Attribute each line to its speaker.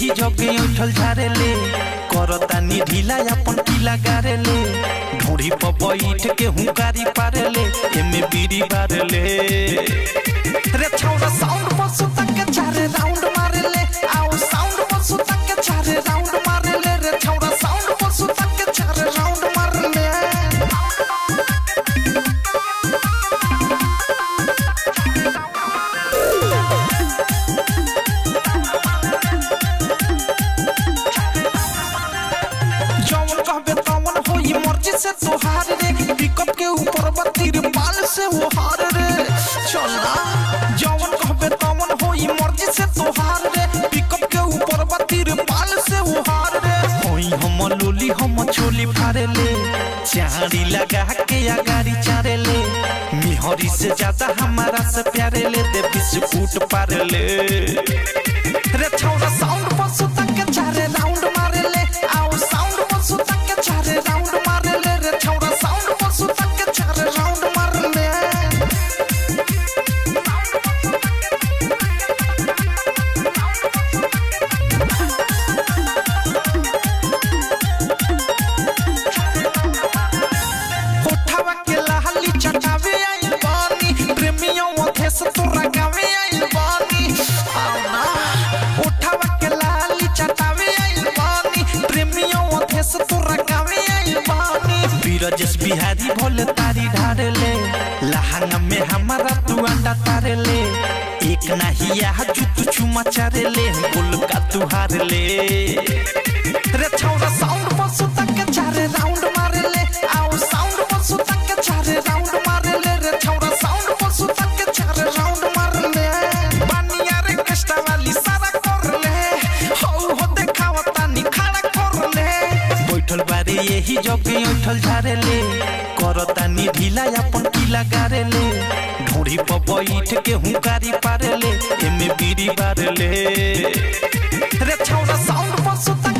Speaker 1: यही जगे उठल झारेले करतानी ढीला अपन पीला गारेले ढोड़ी पर बैठ के हुंकारी पारेले एमे बीड़ी बारेले रे छौड़ा साउंड पर सुता के चारे राउंड मारेले आओ साउंड पर सुता के चारे राउंड मारेले रे छौड़ा साउंड पर सुता के चारे राउंड मारेले मर्जी से तोहार रे पिकअप के ऊपर बत्तीर पाल से वो हार रे चलना जवन कहबे तवन होई मर्जी से तोहार रे पिकअप के ऊपर बत्तीर पाल से वो हार रे होई हम लोली हम छोली फारे ले चाड़ी लगा के अगाड़ी चारे ले मिहरी से ज्यादा हमारा से प्यारे ले दे बिस्कुट पारे ले रे छौड़ा साउंड पर सुता के चारे राउंड मारे ले आओ साउंड पर सुता के चारे राउंड मारे ले रे छौड़ा साउंड पर सुता के चारे राउंड मारे ले उठावा के लाली चटावे आई बानी प्रेमियों ओथे से तोरा गावे आई बानी आओ ना उठावा के लाली चटावे आई बानी प्रेमियों ओथे से तोरा गावे आई बानी बीरजस बिहारी भोले तारी ढारेले लहंगा में हमारा तू अंडा तारेले एक नहीं यह जुतु चुमा चारेले बोल का तू हारेले रे छौड़ा साउंड पर सुता के चारे राउंड मारेले आओ साउंड पर सुता के चारे राउंड मारेले रे छौड़ा साउंड पर सुता के चारे राउंड मारेले बानिया रे कष्टा वाली सारा करले हो देखावा तानी खड़ा करले बैठल बारे यही जगे उठल झारेले करतानी ढीला अपन पीला गारेले ढोड़ी पर बैठ के हुंकारी पारेले एमे बीड़ी बारेले रे छौड़ा साउंड पर सुता